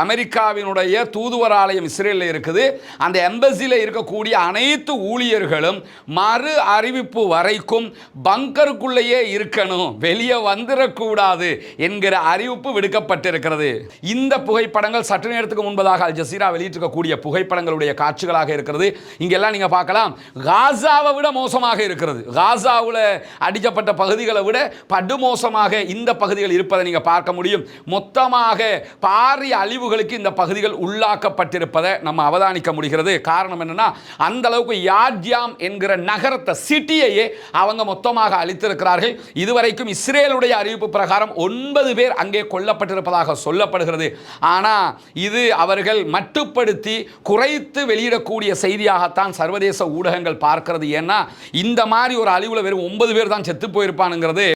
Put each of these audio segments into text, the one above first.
அமெரிக்காவினுடைய தூதுவர் ஆலயம் இஸ்ரேலில் இருக்குது. அந்த எம்பசியில் இருக்கக்கூடிய அனைத்து ஊழியர்களும் மறு அறிவிப்பு வரைக்கும் பங்கருக்குள்ளேயே இருக்கணும், வெளியே வந்துடக்கூடாது என்கிற அறிவிப்பு விடுக்கப்பட்டிருக்கிறது. இந்த புகைப்படங்கள் சற்று நேரத்துக்கு முன்பதாக அல் ஜசீரா வெளியிட்டிருக்கக்கூடிய புகைப்படங்களுடைய காட்சிகளாக இருக்கிறது. இங்கெல்லாம் நீங்கள் பார்க்கலாம், காசாவை விட மோசமாக இருக்கிறது. காசாவில் அடிக்கப்பட்ட பகுதிகளை விட படுமோசமாக இந்த பகுதிகள் இருப்பதை நீங்கள் பார்க்க முடியும். மொத்தமாக பாரிய அழிவுகளுக்கு இந்த பகுதிகள் உள்ளாக்கப்பட்டிருப்பதை நம்ம அவதானிக்க முடிகிறது. காரணம் என்னன்னா, அந்த அளவுக்கு யாத்யாம் என்கிற நகரத்தை, சிட்டியையே அவங்க மொத்தமாக அழித்திருக்கிறார்கள். இதுவரைக்கும் இஸ்ரேலுடைய அறிவிப்பு பிரகாரம் 9 பேர் அங்கே கொல்லப்பட்டிருப்பதாக சொல்லப்படுகிறது. ஆனால் இது அவர்கள் மட்டுப்படுத்தி குறைத்து வெளியிடக்கூடிய செய்தியாகத்தான் சர்வதேச ஊடகங்கள் பார்க்கிறது. ஏன்னா இந்த மாதிரி ஒரு அழிவுல வெறும் 9 பேர் தான் செத்து போயிருப்பானுங்கிறது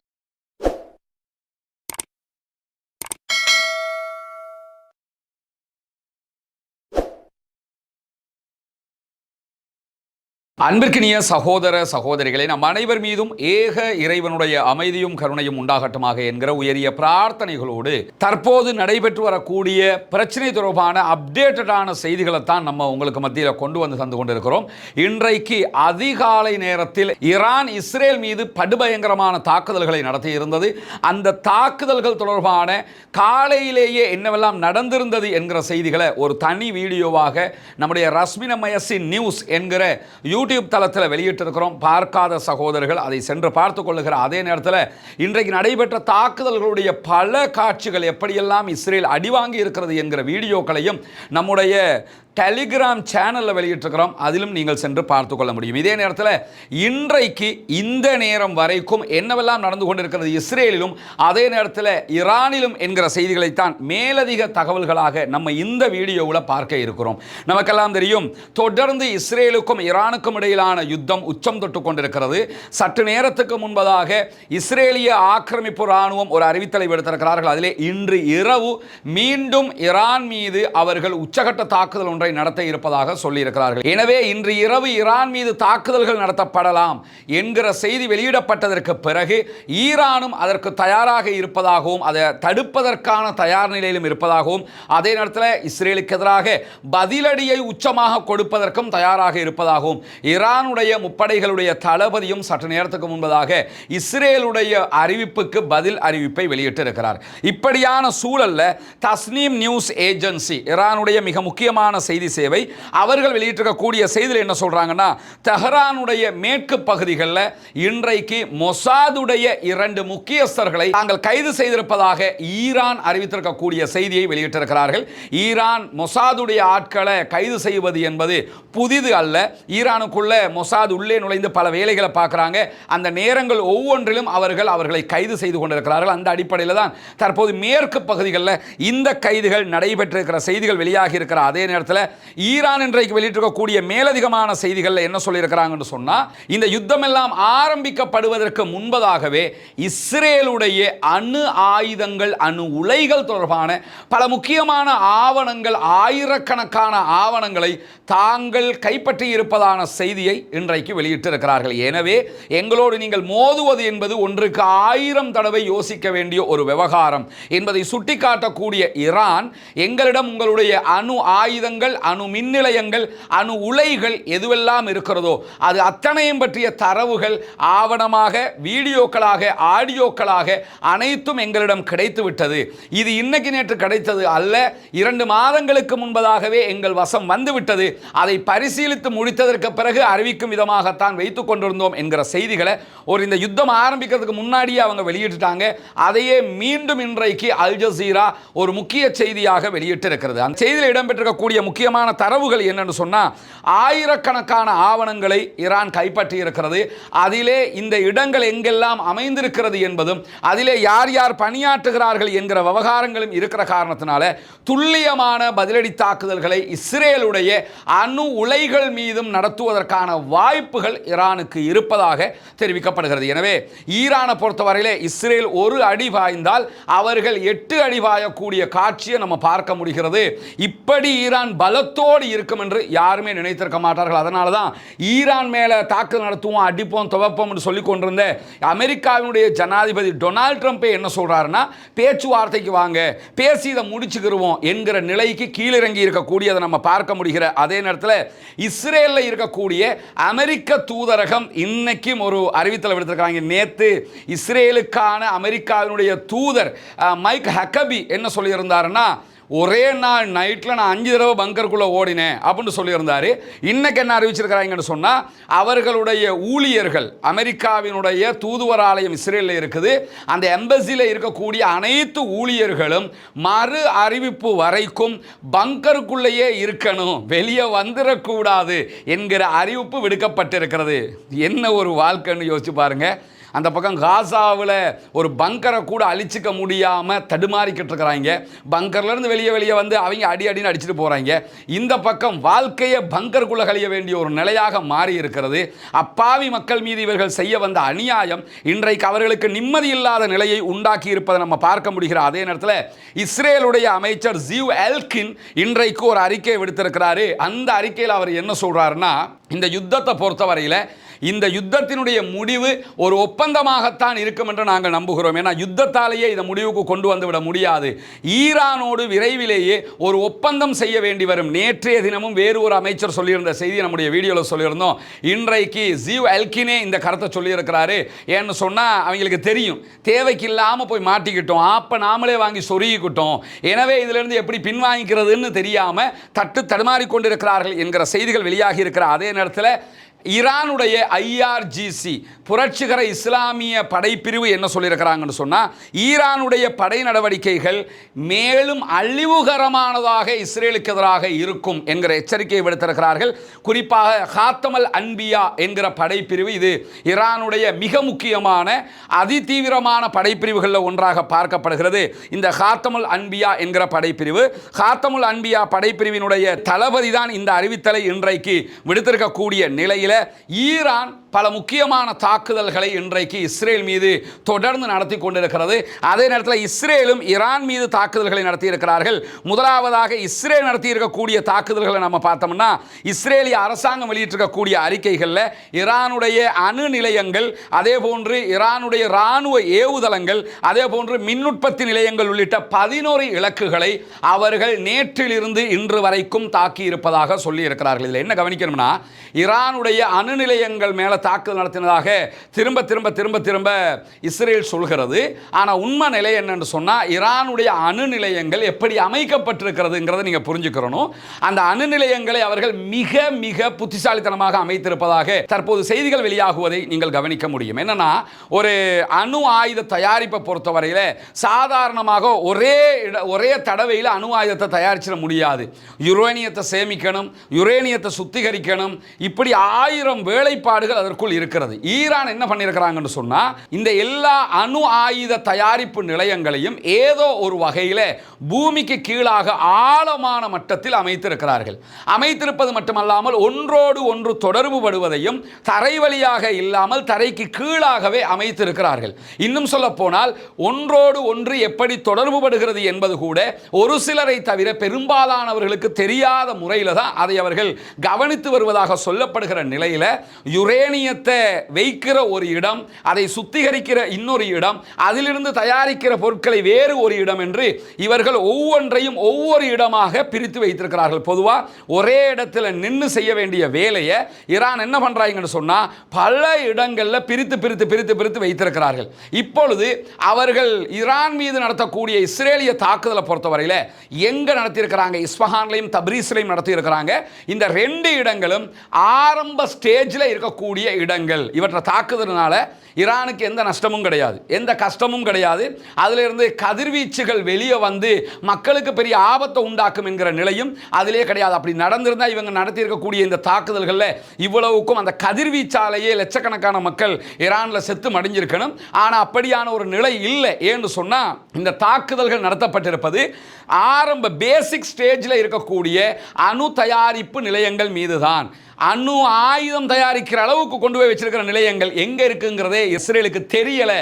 அன்பிற்கினிய சகோதர சகோதரிகளே, நம் அனைவர் மீதும் ஏக இறைவனுடைய அமைதியும் கருணையும் உண்டாகட்டுமாக என்கிற உயரிய பிரார்த்தனைகளோடு தற்போது நடைபெற்று வரக்கூடிய பிரச்சனை தொடர்பான அப்டேட்டடான செய்திகளைத்தான் நம்ம உங்களுக்கு மத்தியில் கொண்டு வந்து தந்து கொண்டிருக்கிறோம். இன்றைக்கு அதிகாலை நேரத்தில் ஈரான் இஸ்ரேல் மீது படுபயங்கரமான தாக்குதல்களை நடத்தி இருந்தது. அந்த தாக்குதல்கள் தொடர்பான காலையிலேயே என்னவெல்லாம் நடந்திருந்தது என்கிற செய்திகளை ஒரு தனி வீடியோவாக நம்முடைய ரஸ்மின மயசின் நியூஸ் என்கிற யூடியூப் தளத்தில் வெளியிட்டிருக்கிறோம். பார்க்காத சகோதரர்கள் அதை சென்று பார்த்துக் கொள்ளுகிற அதே நேரத்தில் இன்றைக்கு நடைபெற்ற தாக்குதல்களுடைய பல காட்சிகள் எப்படியெல்லாம் இஸ்ரேல் அடிவாங்கி இருக்கிறது என்கிற வீடியோக்களையும் நம்முடைய டெலிகிராம் சேனலில் வெளியிட்டிருக்கிறோம். அதிலும் நீங்கள் சென்று பார்த்து கொள்ள முடியும். இதே நேரத்தில் இன்றைக்கு இந்த நேரம் வரைக்கும் என்னவெல்லாம் நடந்து கொண்டிருக்கிறது இஸ்ரேலிலும் அதே நேரத்தில் ஈரானிலும் என்கிற செய்திகளைத்தான் மேலதிக தகவல்களாக நம்ம இந்த வீடியோவில் பார்க்க இருக்கிறோம். நமக்கெல்லாம் தெரியும், தொடர்ந்து இஸ்ரேலுக்கும் ஈரானுக்கும் இடையிலான யுத்தம் உச்சம் தொட்டு கொண்டிருக்கிறது. சற்று நேரத்துக்கு முன்பதாக இஸ்ரேலிய ஆக்கிரமிப்பு இராணுவம் ஒரு அறிவித்தலை விடுத்திருக்கிறார்கள். அதிலே இன்று இரவு மீண்டும் ஈரான் மீது அவர்கள் உச்சகட்ட தாக்குதல் ஒன்றை நடத்த இருப்பதாக சொல்லியிருக்கிறார்கள். எனவே இன்று இரவு ஈரான் மீது தாக்குதல்கள் நடத்தப்படலாம் என்கிற செய்தி வெளியிடப்பட்டதற்கு பிறகு ஈரானும் அதற்கு தயாராக இருப்பதாகவும் அதை தடுப்பதற்கான தயார் நிலையிலும் இருப்பதாகவும் அதே நேரத்தில் இஸ்ரேலுக்கு எதிராக பதிலடியை உச்சமாக கொடுப்பதற்கும் தயாராக இருப்பதாகவும் ஈரானுடைய முப்படைகளுடைய தளபதியும் சற்று நேரத்துக்கு முன்பதாக இஸ்ரேலுடைய அறிவிப்புக்கு பதில் அறிவிப்பை வெளியிட்டிருக்கிறார். இப்படியான சூழல்ல தஸ்னீம் நியூஸ் ஏஜென்சி, ஈரானுடைய மிக முக்கியமான செய்தி சேவை, அவர்கள் வெளியிட்டிருக்கக்கூடிய செய்தியில் என்ன சொல்றாங்கன்னா, தெஹ்ரானுடைய மேற்கு பகுதிகளில் இன்றைக்கு மொசாதுடைய 2 முக்கியஸ்தர்களை தாங்கள் கைது செய்திருப்பதாக ஈரான் அறிவித்திருக்கக்கூடிய செய்தியை வெளியிட்டிருக்கிறார்கள். ஈரான் மொசாதுடைய ஆட்களை கைது செய்வது என்பது புதிது அல்ல. ஈரானுக்குள்ள மொசாத் உள்ளே நுழைந்து பல வேலைகளை பார்க்குறாங்க. அந்த நேரங்கள் ஒவ்வொன்றிலும் அவர்களை கைது செய்து கொண்டிருக்கிறார்கள். அந்த அடிப்படையில் தான் தற்போது மேற்கு பகுதிகளில் இந்த கைதுகள் நடைபெற்றிருக்கிற செய்திகள் வெளியாகி இருக்கிற அதே நேரத்தில் ஈரான் இன்றைக்கு வெளியிட்டிருக்கக்கூடிய மேலதிகமான செய்திகள் என்ன சொல்லியிருக்கிறாங்கன்னு சொன்னா, இந்த யுத்தம் எல்லாம் ஆரம்பிக்கப்படுவதற்கு முன்பதாகவே இஸ்ரேலுடைய அணு ஆயுதங்கள், அணு உலைகள் தொடர்பான பல முக்கியமான ஆவணங்கள், ஆயிரக்கணக்கான ஆவணங்களை தாங்கள் கைப்பற்றி இருப்பதான செய்தியை இன்றைக்கு வெளியிட்டிருக்கிறார்கள். எனவே எங்களோடு நீங்கள் மோதுவது என்பது ஒன்றுக்கு 1000 தடவை யோசிக்க வேண்டிய ஒரு விவகாரம் என்பதை சுட்டிக்காட்டக்கூடிய ஈரான், எங்களிடம் உங்களுடைய அணு ஆயுதங்கள், அணு மின் நிலையங்கள், அணு உலைகள் எதுவெல்லாம் இருக்கிறதோ அது அத்தனையும் பற்றிய தரவுகள் ஆவணமாக, வீடியோக்களாக, ஆடியோக்களாக அனைத்தும் எங்களிடம் கிடைத்து விட்டது. இது இன்னைக்கு நேற்று கிடைத்தது அல்ல, 2 மாதங்களுக்கு முன்பதாகவே எங்கள் வசம் வந்துவிட்டது. அதை பரிசீலித்து முடித்ததற்கு பிறகு அறிவிக்கும் விதமாகத்தான் வைத்துக் கொண்டிருந்தோம் என்கிற செய்திகளை இந்த யுத்தம் ஆரம்பிக்கிறதுக்கு முன்னாடியே அவங்க வெளியிட்டாங்க. அதையே மீண்டும் இன்றைக்கு அல் ஜசீரா ஒரு முக்கிய செய்தியாக வெளியிட்டிருக்கிறது. அந்த செய்தியில் இடம்பெற்றிருக்கக்கூடிய முக்கியமான தரவுகள் என்னன்னு சொன்னா, ஆயிரக்கணக்கான ஆவணங்களை ஈரான் கைப்பற்றி இருக்கிறது. அதிலே இந்த இடங்கள் எங்கெல்லாம் அமைந்திருக்கிறது என்பதும் அதிலே யார் யார் பணியாற்றுகிறார்கள் என்கிற விவகாரங்களும் இருக்கிற காரணத்தினால துல்லியமான பதிலடி தாக்குதல்களை இஸ்ரேலுடைய அணு உலைகள் மீதும் நடத்துவதற்கான வாய்ப்புகள் ஈரானுக்கு இருப்பதாக தெரிவிக்கப்படுகிறது. எனவே ஈரானை பொறுத்தவரையிலே இஸ்ரேல் ஒரு அடி பாய்ந்தால் அவர்கள் 8 அடி பாயக்கூடிய காட்சியை நம்ம பார்க்க முடிகிறது. இப்படி ஈரான் பல பலத்தோடு இருக்கும் என்று யாருமே நினைத்திருக்க மாட்டார்கள். அதனால தான் ஈரான் மேலே தாக்குதல் நடத்துவோம், அடிப்போம், துவப்போம் என்று சொல்லிக் கொண்டிருந்த அமெரிக்காவினுடைய ஜனாதிபதி டொனால்ட் ட்ரம்ப்பே என்ன சொல்றாருன்னா, பேச்சுவார்த்தைக்கு வாங்க, பேசி இதை முடிச்சுக்கிருவோம் என்கிற நிலைக்கு கீழிறங்கி இருக்கக்கூடியதை நம்ம பார்க்க முடிகிற அதே நேரத்தில் இஸ்ரேலில் இருக்கக்கூடிய அமெரிக்க தூதரகம் இன்னைக்கும் ஒரு அறிவித்தல் விடுத்திருக்காங்க. நேற்று இஸ்ரேலுக்கான அமெரிக்காவினுடைய தூதர் மைக் ஹக்கபி என்ன சொல்லியிருந்தாருன்னா, ஒரே நாள் நைட்டில் நான் 5 தடவை பங்கருக்குள்ளே ஓடினேன் அப்படின்னு சொல்லியிருந்தாரு. இன்னைக்கு என்ன அறிவிச்சிருக்கிறாங்கன்னு சொன்னால், அவர்களுடைய ஊழியர்கள், அமெரிக்காவினுடைய தூதுவர் ஆலயம் இஸ்ரேலில் இருக்குது, அந்த எம்பசியில் இருக்கக்கூடிய அனைத்து ஊழியர்களும் மறு அறிவிப்பு வரைக்கும் பங்கருக்குள்ளேயே இருக்கணும், வெளியே வந்துடக்கூடாது என்கிற அறிவிப்பு விடுக்கப்பட்டிருக்கிறது. என்ன ஒரு வாழ்க்கைன்னு யோசிச்சு பாருங்க. அந்த பக்கம் காசாவில் ஒரு பங்கரை கூட அழிச்சிக்க முடியாமல் தடுமாறிக்கிட்டு இருக்கிறாங்க. பங்கர்லேருந்து வெளியே வந்து அவங்க அடின்னு அடிச்சுட்டு போகிறாங்க. இந்த பக்கம் வாழ்க்கையை பங்கருக்குள்ளே கழிய வேண்டிய ஒரு நிலையாக மாறி இருக்கிறது. அப்பாவி மக்கள் மீது இவர்கள் செய்ய வந்த அநியாயம் இன்றைக்கு அவர்களுக்கு நிம்மதி இல்லாத நிலையை உண்டாக்கி இருப்பதை நம்ம பார்க்க முடிகிற அதே நேரத்தில் இஸ்ரேலுடைய அமைச்சர் ஜீவ் எல்கின் இன்றைக்கு ஒரு அறிக்கையை விடுத்திருக்கிறாரு. அந்த அறிக்கையில் அவர் என்ன சொல்கிறாருன்னா, இந்த யுத்தத்தை பொறுத்தவரையில் இந்த யுத்தத்தினுடைய முடிவு ஒரு ஒப்பந்தமாகத்தான் இருக்கும் என்று நாங்கள் நம்புகிறோம். ஏன்னா யுத்தத்தாலேயே இதை முடிவுக்கு கொண்டு வந்துவிட முடியாது. ஈரானோடு விரைவிலேயே ஒரு ஒப்பந்தம் செய்ய வேண்டி வரும். நேற்றைய தினமும் வேறு ஒரு அமைச்சர் சொல்லியிருந்த செய்தி நம்முடைய வீடியோவில் சொல்லியிருந்தோம். இன்றைக்கு ஜீவ் எல்கினே இந்த கருத்தை சொல்லியிருக்கிறாரு. ஏன்னு சொன்னால், அவங்களுக்கு தெரியும் தேவைக்கு இல்லாமல் போய் மாட்டிக்கிட்டோம், அப்போ நாமளே வாங்கி சொருகிக்கிட்டோம், எனவே இதிலிருந்து எப்படி பின்வாங்கிக்கிறதுன்னு தெரியாமல் தடுமாறி கொண்டிருக்கிறார்கள் என்கிற செய்திகள் வெளியாகி இருக்கிற அதே நேரத்தில் ஈரானுடைய IRGC புரட்சிகர இஸ்லாமிய படைப்பிரிவு என்ன சொல்லியிருக்கிறாங்கன்னு சொன்னால், ஈரானுடைய படை நடவடிக்கைகள் மேலும் அழிவுகரமானதாக இஸ்ரேலுக்கு எதிராக இருக்கும் என்கிற எச்சரிக்கையை விடுத்திருக்கிறார்கள். குறிப்பாக ஹாத்தமல் அன்பியா என்கிற படைப்பிரிவு, இது ஈரானுடைய மிக முக்கியமான அதிதீவிரமான படைப்பிரிவுகளில் ஒன்றாக பார்க்கப்படுகிறது. இந்த ஹாத்தமுல் அன்பியா என்கிற படைப்பிரிவு, ஹாத்தமுல் அன்பியா படைப்பிரிவினுடைய தளபதி தான் இந்த அறிவித்தலை இன்றைக்கு விடுத்திருக்கக்கூடிய நிலையில் ஈரான் பல முக்கியமான தாக்குதல்களை இன்றைக்கு இஸ்ரேல் மீது தொடர்ந்து நடத்தி கொண்டிருக்கிறது. அதே நேரத்தில் இஸ்ரேலும் ஈரான் மீது தாக்குதல்களை நடத்தியிருக்கிறார்கள். முதலாவதாக இஸ்ரேல் நடத்தியிருக்கக்கூடிய தாக்குதல்களை நம்ம பார்த்தோம்னா, இஸ்ரேலிய அரசாங்கம் வெளியிட்டிருக்கக்கூடிய அறிக்கைகளில் ஈரானுடைய அணு நிலையங்கள், அதே போன்று ஈரானுடைய இராணுவ ஏவுதளங்கள், அதே போன்று மின் உற்பத்தி நிலையங்கள் உள்ளிட்ட 11 இலக்குகளை அவர்கள் நேற்றிலிருந்து இன்று வரைக்கும் தாக்கி இருப்பதாக சொல்லி இருக்கிறார்கள். இதில் என்ன கவனிக்கணும்னா, ஈரானுடைய அணு நிலையங்கள் மேலே தாக்குதல் நடத்தினதாக திரும்ப இஸ்ரேல் சொல்கிறது. ஆனால் உண்மை நிலை என்னன்னு சொன்னால், ஈரானுடைய அணு நிலையங்கள் எப்படி அமைக்கப்பட்டிருக்கிறதுங்கிறத நீங்கள் புரிஞ்சுக்கிறணும். அந்த அணு நிலையங்களை அவர்கள் மிக மிக புத்திசாலித்தனமாக அமைத்திருப்பதாக தற்போது செய்திகள் வெளியாகுவதை நீங்கள் கவனிக்க முடியும். என்னன்னா, ஒரு அணு ஆயுத தயாரிப்பை பொறுத்தவரையில் சாதாரணமாக ஒரே தடவையில் அணு ஆயுதத்தை தயாரிச்சிட முடியாது. யுரேனியத்தை சேமிக்கணும், யுரேனியத்தை சுத்திகரிக்கணும், இப்படி 1000 வேலைப்பாடுகள் அதற்குள் இருக்கிறது. ஈரான் என்ன பண்ணியிருக்கிறாங்கன்னு சொன்னா, இந்த எல்லா அணு ஆயுத தயாரிப்பு நிலையங்களையும் ஏதோ ஒரு வகையில் பூமிக்கு கீழாக ஆழமான மட்டத்தில் அமைத்திருக்கிறார்கள். அமைத்திருப்பது மட்டுமல்லாமல் ஒன்றோடு ஒன்று தொடர்பு படுவதையும் தரை வழியாக இல்லாமல் தரைக்கு கீழாகவே அமைத்திருக்கிறார்கள். இன்னும் சொல்ல போனால், ஒன்றோடு ஒன்று எப்படி தொடர்பு படுகிறது என்பது கூட ஒரு சிலரை தவிர பெரும்பாலானவர்களுக்கு தெரியாத முறையில் தான் அதை அவர்கள் கவனித்து வருவதாக சொல்லப்படுகிற நிலையில், யுரேனியத்தை வைக்கிற ஒரு இடம், அதை சுத்திகரிக்கிற இன்னொரு இடம், அதிலிருந்து தயாரிக்கிற பொருட்களை வேறு ஒரு இடம் என்று இவர்கள் ஒவ்வொன்றையும் ஒவ்வொரு இடமாக பிரித்து வைத்திருக்கிறார்கள். பொதுவாக ஒரே இடத்துல நின்று செய்ய வேண்டிய வேலையை ஈரான் என்ன பண்றாங்கன்னு சொன்னா, பல இடங்களில் பிரித்து வைத்திருக்கிறார்கள். இப்பொழுது அவர்கள் ஈரான் மீது நடத்தக்கூடிய இஸ்ரேலிய தாக்குதலை பொறுத்தவரையில் எங்க நடத்தியிருக்கிறாங்க, இஸ்ஃபஹான்லையும் தப்ரீஸ்லையும் நடத்தியிருக்கிறாங்க. இந்த 2 இடங்களும் ஆரம்ப ஸ்டேஜில் இருக்கக்கூடிய இடங்கள். இவற்றை தாக்குதல்னால ஈரானுக்கு எந்த நஷ்டமும் கிடையாது, எந்த கஷ்டமும் கிடையாது. அதிலிருந்து கதிர்வீச்சுகள் வெளியே வந்து மக்களுக்கு பெரிய ஆபத்தை உண்டாக்கும் என்கிற நிலையும் அதிலே கிடையாது. அப்படி நடந்திருந்தால் இவங்க நடத்தியிருக்கக்கூடிய இந்த தாக்குதல்களில் இவ்வளவுக்கும் அந்த கதிர்வீச்சாலேயே லட்சக்கணக்கான மக்கள் ஈரானில் செத்து மடிஞ்சிருக்கணும். ஆனால் அப்படியான ஒரு நிலை இல்லை. ஏன்னு சொன்னால், இந்த தாக்குதல்கள் நடத்தப்பட்டிருப்பது ஆரம்ப பேசிக் ஸ்டேஜில் இருக்கக்கூடிய அணு தயாரிப்பு நிலையங்கள் மீது தான். அணு ஆயுதம் தயாரிக்கிற அளவுக்கு கொண்டு போய் வச்சிருக்கிற நிலையங்கள் எங்க இருக்குங்கிறதே இஸ்ரேலுக்கு தெரியல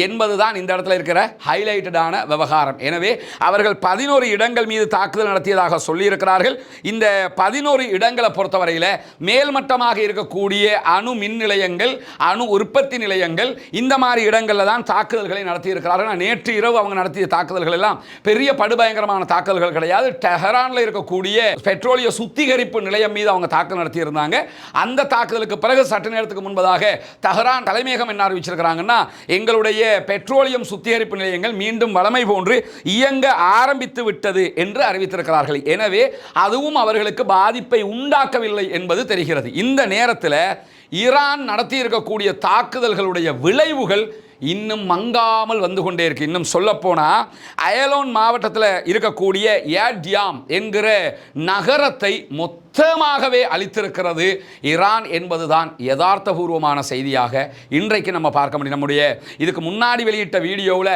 என்பதுதான் இந்த இடத்துல இருக்கிற ஹைலைட்டடான விவகாரம். எனவே அவர்கள் 11 இடங்கள் மீது தாக்குதல் நடத்தியதாக சொல்லியிருக்கிறார்கள். இந்த 11 இடங்களை பொறுத்தவரையில் மேல்மட்டமாக இருக்கக்கூடிய அணு மின் நிலையங்கள், அணு உற்பத்தி நிலையங்கள், இந்த மாதிரி இடங்களில் தான் தாக்குதல்களை நடத்தியிருக்கிறார்கள். நேற்று இரவு அவங்க நடத்திய தாக்குதல்கள் எல்லாம் பெரிய படுபயங்கரமான தாக்குதல்கள் கிடையாது. டெஹரானில் இருக்கக்கூடிய பெட்ரோலிய சுத்திகரிப்பு நிலையம் மீது அவங்க தாக்குதல் நடத்தியிருந்தாங்க. அந்த தாக்குதலுக்கு பிறகு சற்று நேரத்துக்கு முன்பதாக டெஹரான் தலைமையகம் என்ன அறிவிச்சிருக்கிறாங்கன்னா, எங்களுடைய பெட்ரோலியம் சுத்திகரிப்பு நிலையங்கள் மீண்டும் வழமை போன்று இயங்க ஆரம்பித்து விட்டது என்று அறிவித்திருக்கிறார்கள். எனவே அதுவும் அவர்களுக்கு பாதிப்பை உண்டாக்கவில்லை என்பது தெரிகிறது. இந்த நேரத்தில் ஈரான் நடத்தி இருக்கக்கூடிய தாக்குதல்களுடைய விளைவுகள் இன்னும் மங்காமல் வந்து கொண்டே இருக்கு. இன்னும் சொல்லப்போனா அயலோன் மாவட்டத்தில் இருக்கக்கூடிய ஏட்யாம் என்கிற நகரத்தை மொத்தமாகவே அளித்திருக்கிறது ஈரான் என்பதுதான் யதார்த்தபூர்வமான செய்தியாக இன்றைக்கு நம்ம பார்க்க முடியும். நம்முடைய இதுக்கு முன்னாடி வெளியிட்ட வீடியோவில்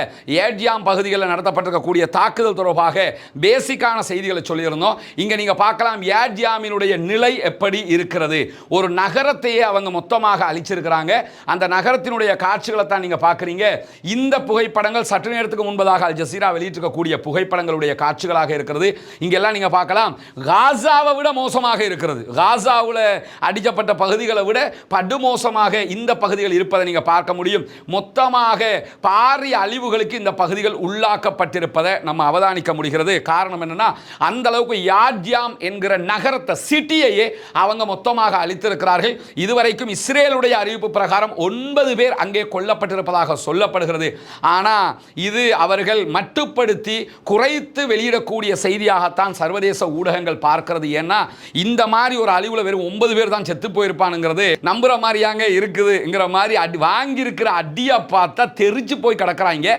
ஏட்யாம் பகுதிகளில் நடத்தப்பட்டிருக்கக்கூடிய தாக்குதல் தொடர்பாக பேசிக்கான செய்திகளை சொல்லியிருந்தோம். இங்கே நீங்கள் பார்க்கலாம் ஏட்யாமினுடைய நிலை எப்படி இருக்கிறது. ஒரு நகரத்தையே அவங்க மொத்தமாக அளிச்சிருக்கிறாங்க. அந்த நகரத்தினுடைய காட்சிகளை தான் நீங்கள் பார்க்குறீங்க. இந்த புகைப்படங்கள் சற்று நேரத்துக்கு முன்பதாக அல் ஜசீரா வெளியிட்டிருக்கக்கூடிய புகைப்படங்களுடைய காட்சிகளாக இருக்கிறது. இங்கெல்லாம் நீங்கள் பார்க்கலாம் காசாவை விட மோசமாக இருக்கிறது. காசாவில் அடிக்கப்பட்ட பகுதிகளை விட படுமோசமாக இந்த பகுதிகள் இருப்பதை நீங்கள் பார்க்க முடியும். மொத்தமாக பாரிய அழிவுகளுக்கு இந்த பகுதிகள் உள்ளாக்கப்பட்டிருப்பதை நம்ம அவதானிக்க முடிகிறது. காரணம் என்னன்னா, அந்த அளவுக்கு யாட்யாம் என்கிற நகரத்தை, சிட்டியையே அவங்க மொத்தமாக அழித்திருக்கிறார்கள். இதுவரைக்கும் இஸ்ரேலுடைய அறிவிப்பு பிரகாரம் 9 பேர் அங்கே கொல்லப்பட்டிருப்பதாக சொல்லப்படுகிறது. ஆனால் இது அவர்கள் மட்டுப்படுத்தி குறைத்து வெளியிடக்கூடிய செய்தியாகத்தான் சர்வதேச ஊடகங்கள் பார்க்கிறது. ஏன்னா இந்த மாதிரி ஒரு அழிவுல வெறும் 9 பேர் தான் செத்து போயிருப்பானுங்கிறது நம்புற மாதிரியாங்க இருக்குதுங்கிற மாதிரி வாங்கி இருக்கிற அடியை பார்த்தா தெரிச்சு போய் கிடக்குறாங்க.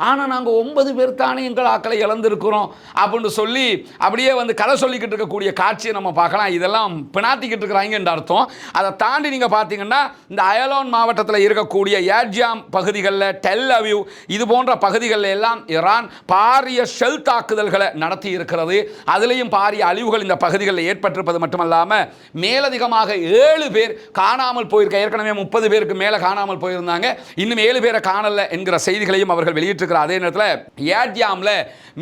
ஆனால் நாங்கள் 9 பேர் தானே எங்கள் ஆக்களை இழந்திருக்கிறோம் அப்படின்னு சொல்லி அப்படியே வந்து கதை சொல்லிக்கிட்டு இருக்கக்கூடிய காட்சியை நம்ம பார்க்கலாம். இதெல்லாம் பினாத்திக்கிட்டு இருக்கிறாங்க என்ற அர்த்தம். அதை தாண்டி நீங்கள் பார்த்தீங்கன்னா இந்த அயலோன் மாவட்டத்தில் இருக்கக்கூடிய ஏட்யாம் பகுதிகளில், டெல் அவீவ் இது போன்ற பகுதிகளில் எல்லாம் ஈரான் பாரிய ஷெல் தாக்குதல்களை நடத்தி இருக்கிறது. அதுலேயும் பாரிய அழிவுகள் இந்த பகுதிகளில் ஏற்பட்டிருப்பது மட்டுமல்லாமல் மேலதிகமாக 7 பேர் காணாமல் போயிருக்க, ஏற்கனவே 30 பேருக்கு மேலே காணாமல் போயிருந்தாங்க, இன்னும் 7 பேரை காணல என்கிற செய்திகளையும் அவர்கள் வெளியிட்டு. அதே நேரத்தில் ஏட்யாம்ல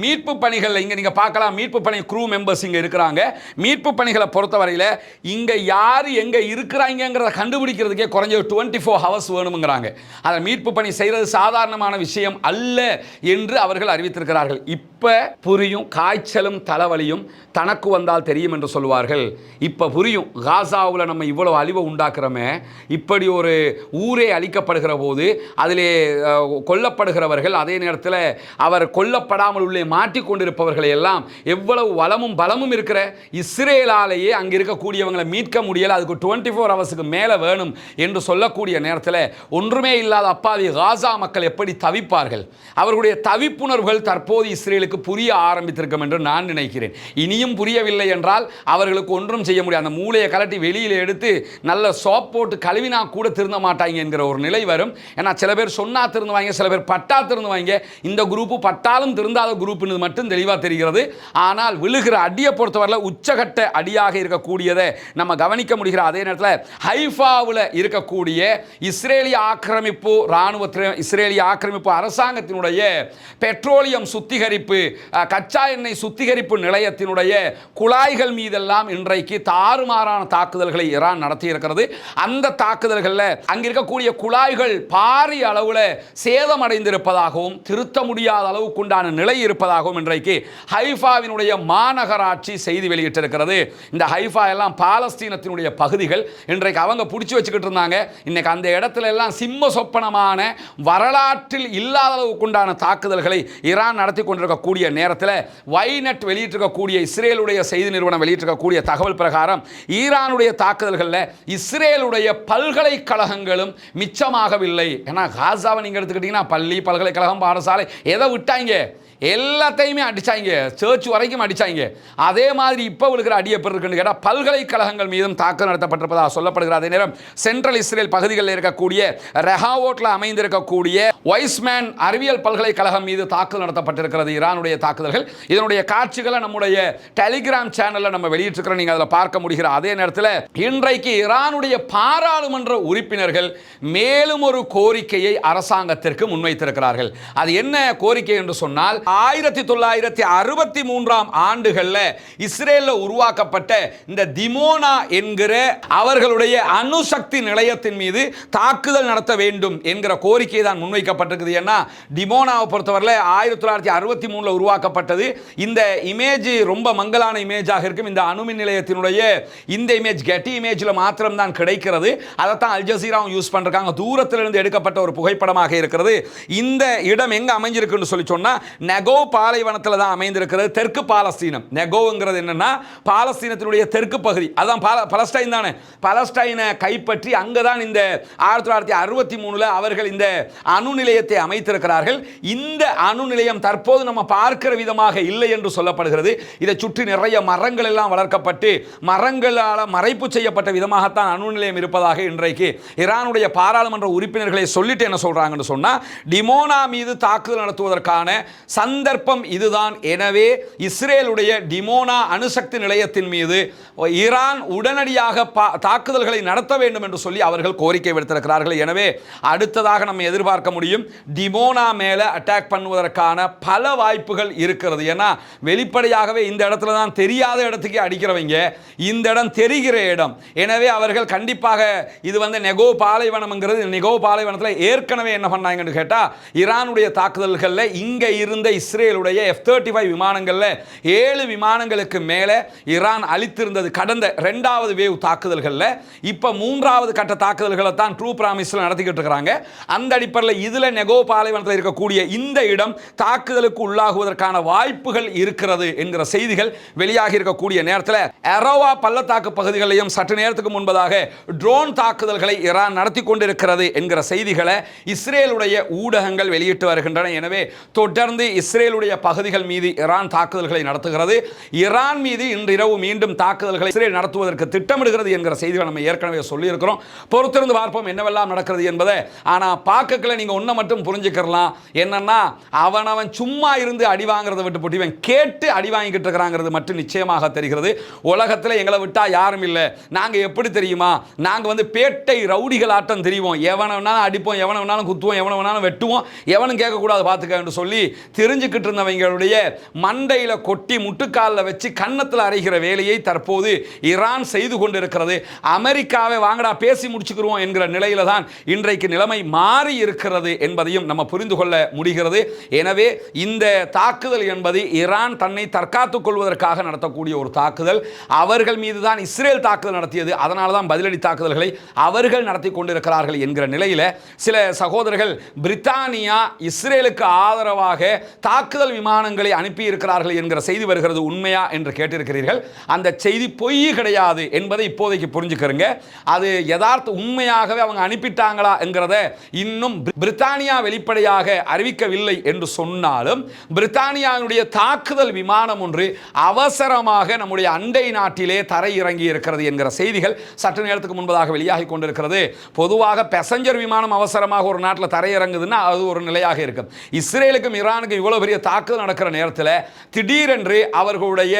மீட்பு பணிகள் இங்க நீங்க பார்க்கலாம். மீட்பு பணி க்ரூ மெம்பர்ஸ் இங்க இருக்கிறாங்க. மீட்பு பணிகளை பொறுத்தவரையில் இங்க யாரு எங்க இருக்கிறாங்கிறத கண்டுபிடிக்கிறதுக்கே குறைஞ்ச 24 ஹவர்ஸ் வேணும்ங்கிறாங்க. அதை மீட்பு பணி செய்யறது சாதாரணமான விஷயம் அல்ல என்று அவர்கள் அறிவித்திருக்கிறார்கள். இப்ப புரியும். காய்ச்சலும் தலைவலியும் தனக்கு வந்தால் தெரியும் என்று சொல்வார்கள். இப்ப புரியும். காசாவில் நம்ம இவ்வளவு அழிவை உண்டாக்குறோமே, இப்படி ஒரு ஊரே அழிக்கப்படுகிற போது அதிலே கொல்லப்படுகிறவர்கள், அதே நேரத்தில் அவர் கொல்லப்படாமல் உள்ளே மாட்டிக்கொண்டிருப்பவர்களை எல்லாம் எவ்வளவு வளமும் பலமும் இருக்கிற இஸ்ரேலாலேயே அங்கே இருக்கக்கூடியவங்களை மீட்க முடியல, அதுக்கு 24 ஹவர்ஸுக்கு மேலே வேணும் என்று சொல்லக்கூடிய நேரத்தில் ஒன்றுமே இல்லாத அப்பாவி காசா மக்கள் எப்படி தவிப்பார்கள்? அவர்களுடைய தவிப்புணர்வுகள் தற்போது இஸ்ரேலுக்கு புரிய ஆரம்பித்திருக்கும் என்று நான் நினைக்கிறேன். இனியும் புரியவில்லை என்றால் அவர்களுக்கு ஒன்றும் செய்ய முடியாது. அந்த மூளையை கலட்டி வெளியில் எடுத்து நல்ல சோப் போட்டு கழுவினா கூட திருந்த மாட்டாங்க என்கிற ஒரு நிலை வரும். ஏன்னா சில பேர் சொன்னா திருந்துவாங்க, சில பேர் பட்டா திருந்துவாங்க. இந்த குரூப் பட்டாலும் திருந்தாத குரூப் மட்டும் தெளிவாக தெரிகிறது. ஆனால் விழுகிற அடியை பொறுத்தவரையில் உச்சகட்ட அடியாக இருக்கக்கூடியதை நம்ம கவனிக்க முடிகிற. அதே நேரத்தில் ஹைஃபாவில் இருக்கக்கூடிய இஸ்ரேலிய ஆக்கிரமிப்பு ராணுவத்தின், இஸ்ரேலிய ஆக்கிரமிப்பு அரசாங்கத்தினுடைய பெட்ரோலியம் சுத்திகரிப்பு, கச்சா எண்ணெய் சுத்திகரிப்பு நிலையத்தினுடைய குழாய்கள் மீதெல்லாம் இன்றைக்கு தாறுமாறான தாக்குதல்களை ஈரான் நடத்தி இருக்கிறது. அந்த தாக்குதல்களில் அங்க இருக்கக்கூடிய குழாய்கள் பாரிய அளவில் சேதமடைந்திருப்பதாகவும் திருத்த முடியாத அளவுக்கு உண்டான நிலை இருப்பதாகவும் இன்றைக்கு ஹைஃபாவினுடைய மாநகராட்சி செய்தி வெளியிட்டிருக்கிறது. இந்த ஹைஃபா எல்லாம் பாலஸ்தீனத்தினுடைய பகுதிகள். இன்றைக்கு அவங்க பிடிச்சி வச்சுக்கிட்டு இருந்தாங்க. இன்னைக்கு அந்த இடத்துல எல்லாம் சிம்ம சொப்பனமான வரலாற்றில் இல்லாத அளவுக்கு உண்டான தாக்குதல்களை ஈரான் நடத்தி கொண்டிருக்கக்கூடிய நேரத்தில் வைநெட் வெளியிட்டிருக்கக்கூடிய இஸ்ரேலுடைய செய்தி நிறுவனம் வெளியிட்டிருக்கக்கூடிய தகவல் பிரகாரம் ஈரானுடைய தாக்குதல்களில் இஸ்ரேலுடைய பல்கலைக்கழகங்களும் மிச்சமாகவில்லை. ஏன்னா காசாவை நீங்க எடுத்துக்கிட்டீங்கன்னா பள்ளி, பல்கலைக்கழகம், பாடசாலை எதை விட்டாங்க? எல்லாத்தையுமே அடிச்சாங்க, சர்ச் வரைக்கும் அடிச்சாங்க. அதே மாதிரி இப்போ இருக்கிற அடி எப்படி இருக்குன்னு கேட்டால் பல்கலைக்கழகங்கள் மீதும் தாக்குதல் நடத்தப்பட்டிருப்பதாக சொல்லப்படுகிறது. அதே நேரம் சென்ட்ரல் இஸ்ரேல் பகுதிகளில் இருக்கக்கூடிய ரெஹாவோட்டில் அமைந்திருக்கக்கூடிய வைஸ்மேன் அறிவியல் பல்கலைக்கழகம் மீது தாக்குதல் நடத்தப்பட்டிருக்கிறது, ஈரானுடைய தாக்குதல்கள். இதனுடைய காட்சிகளை நம்முடைய டெலிகிராம் சேனலில் நம்ம வெளியிட்டிருக்கிறோம், நீங்கள் அதில் பார்க்க முடிகிற. அதே நேரத்தில் இன்றைக்கு ஈரானுடைய பாராளுமன்ற உறுப்பினர்கள் மேலும் ஒரு கோரிக்கையை அரசாங்கத்திற்கு முன்வைத்திருக்கிறார்கள். அது என்ன கோரிக்கை என்று சொன்னால், 1963ஆம் ஆண்டுகளில் இஸ்ரேலில் உருவாக்கப்பட்ட இந்த திமோனா என்கிற அவர்களுடைய அணுசக்தி நிலையத்தின் மீது தாக்குதல் நடத்த வேண்டும் என்கிற கோரிக்கை தான் முன்வைக்கப்பட்டிருக்குது. ஏன்னா டிமோனாவை பொறுத்தவரை 1963 உருவாக்கப்பட்டது. இந்த இமேஜ் ரொம்ப மங்கலான இமேஜாக இருக்கும். இந்த அணுமின் நிலையத்தினுடைய இந்த இமேஜ் கெட்டி இமேஜில் மாத்திரம் தான் கிடைக்கிறது. அதைத்தான் அல் ஜசீராவும் யூஸ் பண்றாங்க. தூரத்திலிருந்து எடுக்கப்பட்ட ஒரு புகைப்படமாக இருக்கிறது. இந்த இடம் எங்க அமைஞ்சிருக்குன்னு சொல்லி சொன்னா நெகோ பாலைவனத்தில் தான் அமைந்திருக்கிறது. தெற்கு பாலஸ்தீனம். நெகோங்கிறது என்னன்னா பாலஸ்தீனத்தினுடைய தெற்கு பகுதி. அதான் பலஸ்டைன் தானே. பலஸ்டைனை கைப்பற்றி அங்கதான் இந்த 1963 அவர்கள் இந்த அணு நிலையத்தை அமைத்திருக்கிறார்கள். இந்த அணு நிலையம் தற்போது நம்ம பார்க்கிற விதமாக இல்லை என்று சொல்லப்படுகிறது. இதை சுற்றி நிறைய மரங்கள் எல்லாம் வளர்க்கப்பட்டு மரங்களால் மறைப்பு செய்யப்பட்ட விதமாகத்தான் அணு நிலையம் இருப்பதாக இன்றைக்கு ஈரானுடைய பாராளுமன்ற உறுப்பினர்களை சொல்லிட்டு என்ன சொல்றாங்கன்னு சொன்னா, டிமோனா மீது தாக்குதல் நடத்துவதற்கான சந்தர்ப்பம் இதுதான். எனவே இஸ்ரேலுடைய டிமோனா அணுசக்தி நிலையத்தின் மீது ஈரான் உடனடியாக தாக்குதல்களை நடத்த வேண்டும் என்று சொல்லி அவர்கள் கோரிக்கை விடுத்திருக்கிறார்கள். எனவே அடுத்ததாக நம்ம எதிர்பார்க்க முடியும், டிமோனா மேலே அட்டாக் பண்ணுவதற்கான பல வாய்ப்புகள் இருக்கிறது. ஏன்னா வெளிப்படையாகவே இந்த இடத்துல தான் தெரியாத இடத்துக்கு அடிக்கிறவங்க, இந்த இடம் தெரிகிற இடம். எனவே அவர்கள் கண்டிப்பாக இது நெகோ பாலைவனம்ங்கிறது, நெகோ பாலைவனத்தில் ஏற்கனவே என்ன பண்ணாங்கன்னு கேட்டால், ஈரானுடைய தாக்குதல்களில் இங்கே இருந்த இஸ்ரேலுடைய F-35 விமானங்களில் 7 விமானங்களுக்கு மேலே ஈரான் அளித்திருந்தது கடந்த 2வது வேவ் தாக்குதல்களில். இப்போ 3வது கட்ட தாக்குதல்களை தான் ட்ரூ பிராமிஸில் நடத்திக்கிட்டு இருக்கிறாங்க. அந்த அடிப்படையில் இதில் நெகோ பாலைவனத்தில் இருக்கக்கூடிய இந்த இடம் தாக்குதலுக்கு உள்ளாகுவதற்கான வாய்ப்புகள் இருக்கிறது என்கிற செய்திகள் வெளியாகி இருக்கக்கூடிய நேரத்தில் அரவா பள்ளத்தாக்கு பகுதிகளையும் சற்று நேரத்துக்கு முன்பதாக ட்ரோன் தாக்குதல்களை ஈரான் நடத்தி கொண்டிருக்கிறது என்கிற செய்திகளை இஸ்ரேலுடைய ஊடகங்கள் வெளியிட்டு வருகின்றன. எனவே தொடர்ந்து இஸ்ரேலுடைய பகுதிகள் மீது ஈரான் தாக்குதல்களை நடத்துகிறது. ஈரான் மீது இன்றிரவு மீண்டும் தாக்குதல்களை இஸ்ரேல் நடத்துவதற்கு திட்டமிடுகிறது என்கிற செய்திகளை நம்ம ஏற்கனவே சொல்லியிருக்கிறோம். பொறுத்திருந்து பார்ப்போம் என்னவெல்லாம் நடக்கிறது என்பதை. ஆனால் பார்க்கல நீங்கள் ஒன்றை மட்டும் புரிஞ்சுக்கலாம், என்னன்னா அவன் சும்மா இருந்து அடி வாங்குறதை விட்டு போட்டு இவன் கேட்டு அடி வாங்கிக்கிட்டு இருக்கிறாங்கிறது மட்டும் நிச்சயமாக தெரிகிறது. உலகத்தில் எங்களை விட்டா யாரும் இல்லை. நாங்கள் எப்படி தெரியுமா, நாங்கள் பேட்டை ரவுடிகள் ஆட்டம் தெரியும். எவனை வேணாலும் அடிப்போம், எவனை வேணாலும் குத்துவோம், எவனை வேணாலும் வெட்டுவோம், எவனும் கேட்கக்கூடாது பார்த்துக்க என்று சொல்லி தெரிஞ்சுக்கிட்டு இருந்தவங்களுடைய மண்டையில் கொட்டி முட்டுக்காலில் வச்சு கன்னத்தில் அரைகிற வேலையை தற்போது ஈரான் செய்து கொண்டிருக்கிறது. அமெரிக்காவை வாங்கடா பேசி முடிச்சுக்கிறோம் என்கிற நிலையில தான் இன்றைக்கு நிலைமை மாறி இருக்கிறது என்பதையும் நம்ம புரிந்து கொள்ள முடிகிறது. எனவே இந்த தாக்குதல் என்பது ஈரான் தன்னை தற்காத்துக் கொள்வதற்காக நடத்தக்கூடிய ஒரு தாக்குதல். அவர்கள் மீது தான் இஸ்ரேல் தாக்குதல் நடத்தியது. அதனால தான் பதிலடி தாக்குதல்களை அவர்கள் நடத்தி கொண்டிருக்கிறார்கள் என்கிற நிலையில் சில சகோதரர்கள் பிரித்தானியா இஸ்ரேலுக்கு ஆதரவாக தாக்குதல் விமானங்களை அனுப்பி இருக்கிறார்கள் என்கிற செய்தி வருகிறது. உண்மையா என்று கேட்டிருக்கிறீர்கள். அந்த செய்தி பொய் கிடையாது என்பதை இப்போதைக்கு புரிஞ்சுக்கிறங்க. அது யதார்த்த உண்மையாகவே அவங்க அனுப்பிட்டாங்களா என்கிறத இன்னும் பிரித்தானியா வெளிப்படையாக அறிவிக்கவில்லை என்று சொன்னாலும், பிரித்தானியாவுடைய தாக்குதல் விமானம் ஒன்று அவசரமாக நம்முடைய அண்டை நாட்டிலே தரை இறங்கி இருக்கிறது என்கிற செய்திகள் சற்று நேரத்துக்கு முன்பதாக வெளியாகி கொண்டிருக்கிறது. பொதுவாக பேசஞ்சர் விமானம் அவசரமாக ஒரு நாட்டில் தரையிறங்குதுன்னா அது ஒரு நிலையாக இருக்கும். இஸ்ரேலுக்கும் ஈரானுக்கும் இவ்வளவு பெரிய தாக்குதல் நடக்கிற நேரத்தில் திடீரென்று அவர்களுடைய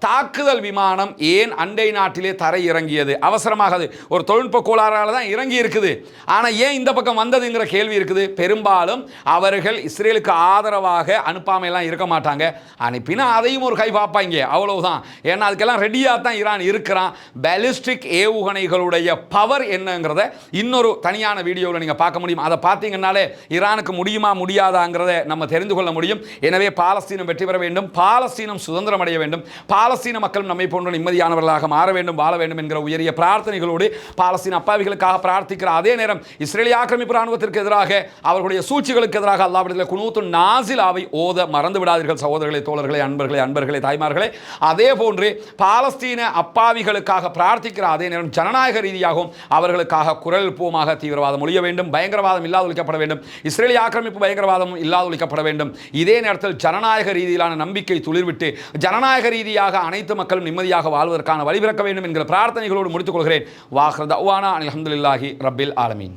தாக்குதல் விமானம் ஏன் அண்டை நாட்டிலே தரை இறங்கியது? அவசரமாக அது ஒரு தொழில்நுட்ப கோளாறால தான் இறங்கி இருக்குது. ஆனால் ஏன் இந்த பக்கம் வந்ததுங்கிற கேள்வி இருக்குது. பெரும்பாலும் அவர்கள் இஸ்ரேலுக்கு ஆதரவாக அனுப்பாமையெல்லாம் இருக்க மாட்டாங்க. அனுப்பினா அதையும் ஒரு கை பார்ப்பாங்க, அவ்வளவுதான். ஏன்னா அதுக்கெல்லாம் ரெடியாக தான் ஈரான் இருக்கிறான். பாலிஸ்டிக் ஏவுகணைகளுடைய பவர் என்னங்கிறத இன்னொரு தனியான வீடியோவில் நீங்கள் பார்க்க முடியும். அதை பார்த்தீங்கன்னாலே ஈரானுக்கு முடியுமா முடியாதாங்கிறத நம்ம தெரிந்து கொள்ள முடியும். எனவே பாலஸ்தீனம் வெற்றி பெற வேண்டும், பாலஸ்தீனம் சுதந்திரம் அடைய வேண்டும், பாலஸ்தீன மக்களும் நம்மை போன்ற நிம்மதியானவர்களாக மாற வேண்டும், வாழ வேண்டும் என்கிற உயரிய பிரார்த்தனைகளோடு பாலஸ்தீன அப்பாவிகளுக்காக பிரார்த்திக்கிற அதே நேரம் இஸ்ரேலிய ஆக்கிரமிப்பு ராணுவத்திற்கு எதிராக அவர்களுடைய சூழ்ச்சிகளுக்கு எதிராக அல்லாஹ்விடத்தில் குனூத்து நாசிலாவை ஓத மறந்து விடாதீர்கள் சகோதரர்களே, தோழர்களே, அன்பர்களே, தாய்மார்களே. அதே போன்று பாலஸ்தீன அப்பாவிகளுக்காக பிரார்த்திக்கிற அதே நேரம் ஜனநாயக ரீதியாகவும் அவர்களுக்காக குரல் எழுப்புவோமாக. தீவிரவாதம் ஒழிய வேண்டும், பயங்கரவாதம் இல்லாத ஒழிக்கப்பட வேண்டும், இஸ்ரேலிய ஆக்கிரமிப்பு பயங்கரவாதம் இல்லாத ஒழிக்கப்பட வேண்டும். இதே இதே நேரத்தில் ஜனநாயக ரீதியிலான நம்பிக்கை துளிர்விட்டு ஜனநாயக ரீதியாக அனைத்து மக்களும் நிம்மதியாக வாழ்வதற்கான வழிபிறக்க வேண்டும் என்கிற பிரார்த்தனைகளோடு முடித்துக் கொள்கிறேன். வாஹ்ர தஅவானா அல்ஹம்துலில்லாஹி ரப்பில் ஆலமீன்.